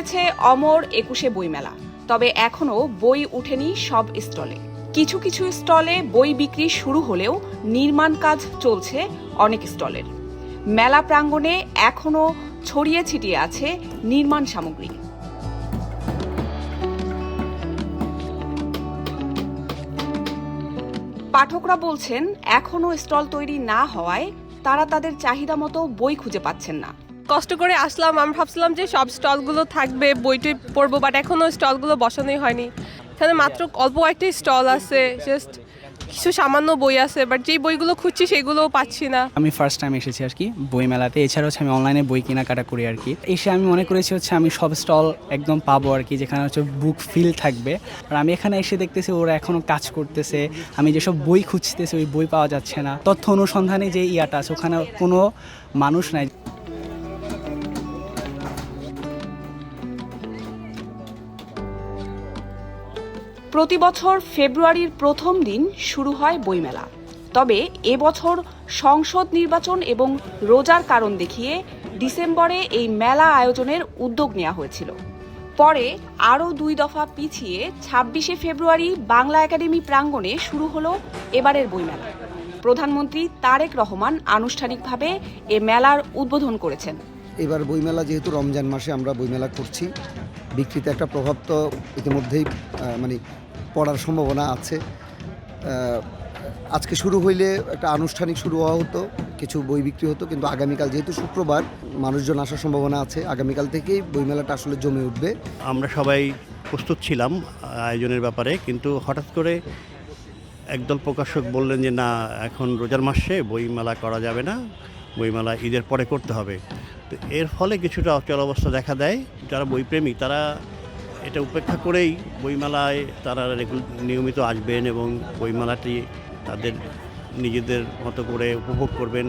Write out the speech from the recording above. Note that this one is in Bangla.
হয়েছে অমর ২১শে বইমেলা, তবে এখনও বই উঠেনি সব স্টলে। কিছু কিছু স্টলে বই বিক্রি শুরু হলেও নির্মাণ কাজ চলছে অনেক স্টলের। মেলা প্রাঙ্গণে এখনও ছড়িয়ে ছিটিয়ে আছে নির্মাণ সামগ্রী। পাঠকরা বলছেন, এখনও স্টল তৈরি না হওয়ায় তারা তাদের চাহিদা মতো বই খুঁজে পাচ্ছেন না। কষ্ট করে আসলাম, আমি ভাবছিলাম যে সব স্টলগুলো থাকবে, বইটই পড়বো, বাট এখনও স্টলগুলো বসানোই হয়নি। এখানে মাত্র অল্প একটি স্টল আছে, জাস্ট কিছু সামান্য বই আছে, বাট যেই বইগুলো খুঁজছি সেগুলোও পাচ্ছি না। আমি ফার্স্ট টাইম এসেছি আর কি বই মেলাতে। এছাড়া আমি অনলাইনে বই কেনাকাটা করি আর কি। এসে আমি মনে করেছি আমি সব স্টল একদম পাবো আর কি, যেখানে বুক ফিল থাকবে। আর আমি এখানে এসে দেখতেছি ওরা এখনও কাজ করতেছে। আমি যেসব বই খুঁজতেছি ওই বই পাওয়া যাচ্ছে না। তথ্য অনুসন্ধানে যে ইয়াটা আছে ওখানে কোনো মানুষ নাই। প্রতি বছর ফেব্রুয়ারির প্রথম দিন শুরু হয় বইমেলা, তবে এবছর সংসদ নির্বাচন এবং রোজার কারণ দেখিয়ে ডিসেম্বরে এই মেলা আয়োজনের উদ্যোগ নেওয়া হয়েছিল। পরে আরও 2 দফা পিছিয়ে ২৬শে ফেব্রুয়ারি বাংলা একাডেমি প্রাঙ্গণে শুরু হলো এবারের বইমেলা। প্রধানমন্ত্রী তারেক রহমান আনুষ্ঠানিকভাবে এ মেলার উদ্বোধন করেছেন। এবার বইমেলা যেহেতু রমজান মাসে আমরা বইমেলা করছি, বিক্রিতে একটা প্রভাব তো ইতিমধ্যেই পড়ার সম্ভাবনা আছে। আজকে শুরু হইলে একটা আনুষ্ঠানিক শুরু হওয়া হতো, কিছু বই বিক্রি হতো, কিন্তু আগামীকাল যেহেতু শুক্রবার মানুষজন আসার সম্ভাবনা আছে, আগামীকাল থেকেই বইমেলাটা আসলে জমে উঠবে। আমরা সবাই প্রস্তুত ছিলাম আয়োজনের ব্যাপারে, কিন্তু হঠাৎ করে একদল প্রকাশক বললেন যে না, এখন রোজার মাসে বইমেলা করা যাবে না, বইমেলা ঈদের পরে করতে হবে। তো এর ফলে কিছুটা অচল অবস্থা দেখা দেয়। যারা বইপ্রেমী তারা এটা উপেক্ষা করেই বইমেলায় তারা নিয়মিত আসবেন এবং বইমেলাটি তাদের নিজেদের মতো করে উপভোগ করবেন।